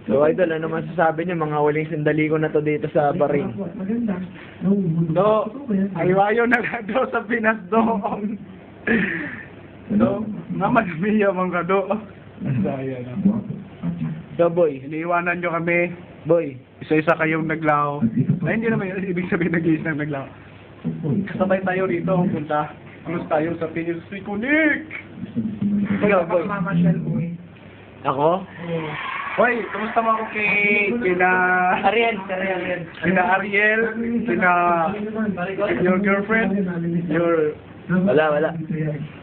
So idol, ano masasabi niyo mga huling sandali ko na to dito sa Bahrain? No, ayaw na lang daw sa Pinas doon. No, naman miya mga do. Saya na. So boy, Iniiwanan nyo kami. boy. Isa-isa kayong naglaho. Ay, hindi naman yun. Ibig sabihin nag-iis ng naglaho. Kasabay tayo rito kung punta. Close tayo sa Pinis. Kunik! Ikaw boy. Ako? Hoy, kumusta mo ako kina Ariel. kina Ariel, kina your girlfriend, Wala.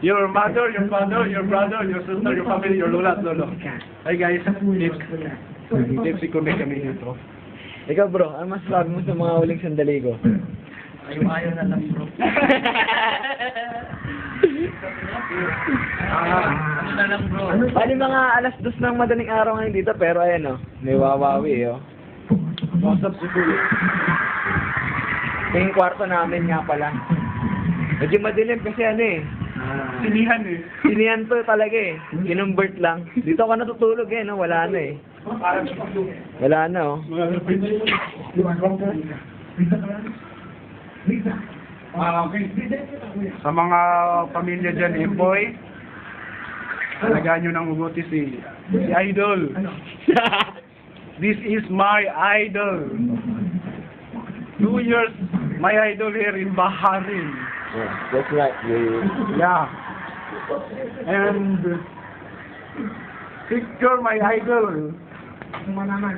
your mother, your father, your brother, your sister, your family, your lola at lolo. Hi guys, tips ikunik kami dito. Ikaw bro, ano masasabi mo sa mga huling sandali ko? Ayaw na lang bro. Ano na lang bro. Bali mga alas 2 ng madaling araw ngayon dito, pero ayan may wawawi What's up, Sikuya? Yung kwarto namin nga pala. Medyo madilim kasi Sinihan eh. sinihan to talaga Kinumbert lang. Dito ako natutulog wala na Wala na Okay. Sa mga pamilya dyan, boy, talagaan nyo ng mabuti si Idol. This is my idol. 2 years, my idol here in Bahrain. That's right. Yeah. And Victor, my idol.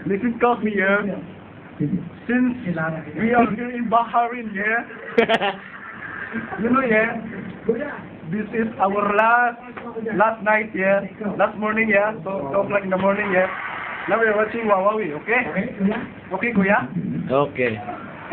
Listen closely here. Since we are here in Bahrain, you know, this is our last night, last morning, 2 o'clock in the morning, Now we are watching Wawawi, okay? Okay, Kuya? Okay.